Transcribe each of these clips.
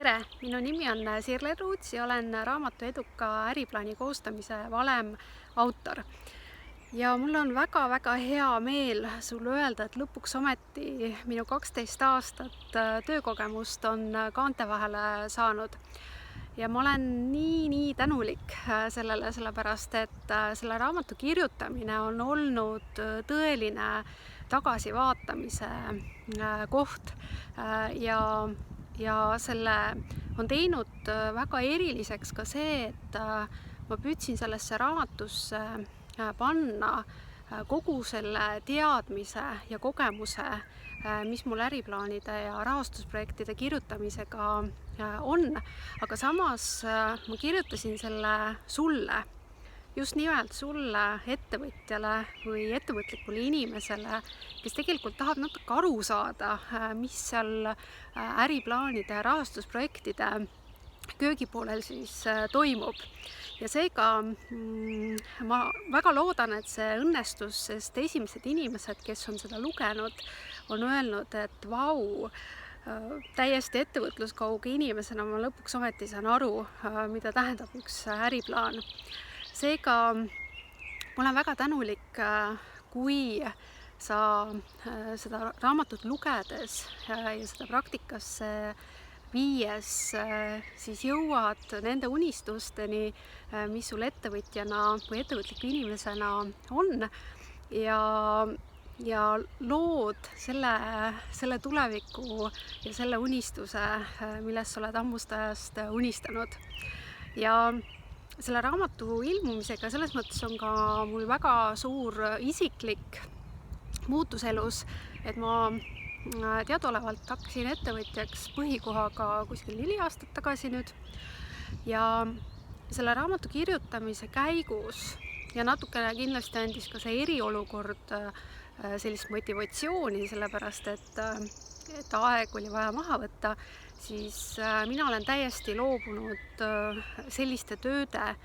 Tere! Minu nimi on Sirle Ruuts ja olen raamatu Eduka äriplaani koostamise valem autor. Ja mul on väga hea meel sulle öelda, et lõpuks ometi minu 12 aastat töökogemust on kaante vahele saanud. Ja ma olen nii tänulik sellele, sellepärast et selle raamatu kirjutamine on olnud tõeline tagasivaatamise koht ja selle on teinud väga eriliseks ka see, et ma püüdsin sellesse raamatusse panna kogu selle teadmise ja kogemuse, mis mul äriplaanide ja rahastusprojektide kirjutamisega on, aga samas ma kirjutasin selle sulle, just nimelt sulle, ettevõtjale või ettevõtlikule inimesele, kes tegelikult tahab natuke aru saada, mis seal äriplaanide ja rahastusprojektide köögipoolel siis toimub. Ja seega ma väga loodan, et see õnnestus, sest esimesed inimesed, kes on seda lugenud, on öelnud, et vau, täiesti ettevõtluskauge inimesena ma lõpuks ometi saan aru, mida tähendab üks äriplaan. Seega ma olen väga tänulik, kui sa seda raamatut lugedes ja seda praktikasse viies siis jõuad nende unistusteni, mis sul ettevõtjana või ettevõtliku inimesena on ja lood selle tuleviku ja selle unistuse, millest sa oled ammust ajast unistanud. Ja selle raamatu ilmumisega selles mõttes on ka mul väga suur isiklik muutus elus, et ma teadaolevalt hakkasin ettevõtjaks põhikohaga kuskil 4 aastat tagasi nüüd. Ja selle raamatu kirjutamise käigus ja natukene kindlasti andis ka see eriolukord sellist motivatsiooni, sellepärast et aeg oli vaja maha võtta, siis mina olen täiesti loobunud selliste tööde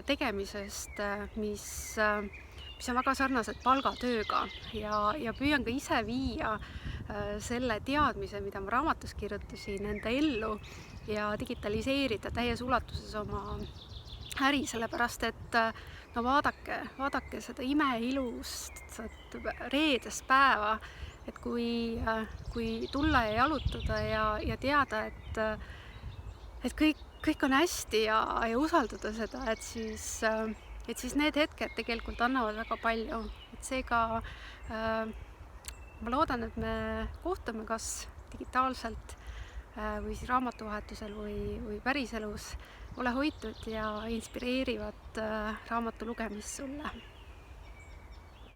tegemisest, mis on väga sarnased palgatööga ja püüan ka ise viia selle teadmise, mida ma raamatus kirjutasin, enda ellu ja digitaliseerida täies ulatuses oma äri, sellepärast et no vaadake seda imeilust reedest päeva, et kui tulla ja jalutada ja teada, et kõik on hästi ja usaldada seda, et siis need hetked tegelikult annavad väga palju. Et seega ma loodan, et me kohtume kas digitaalselt või siis raamatuvahetusel või päriselus. Ole hoitud ja inspireerivat raamatu lugemist sulle!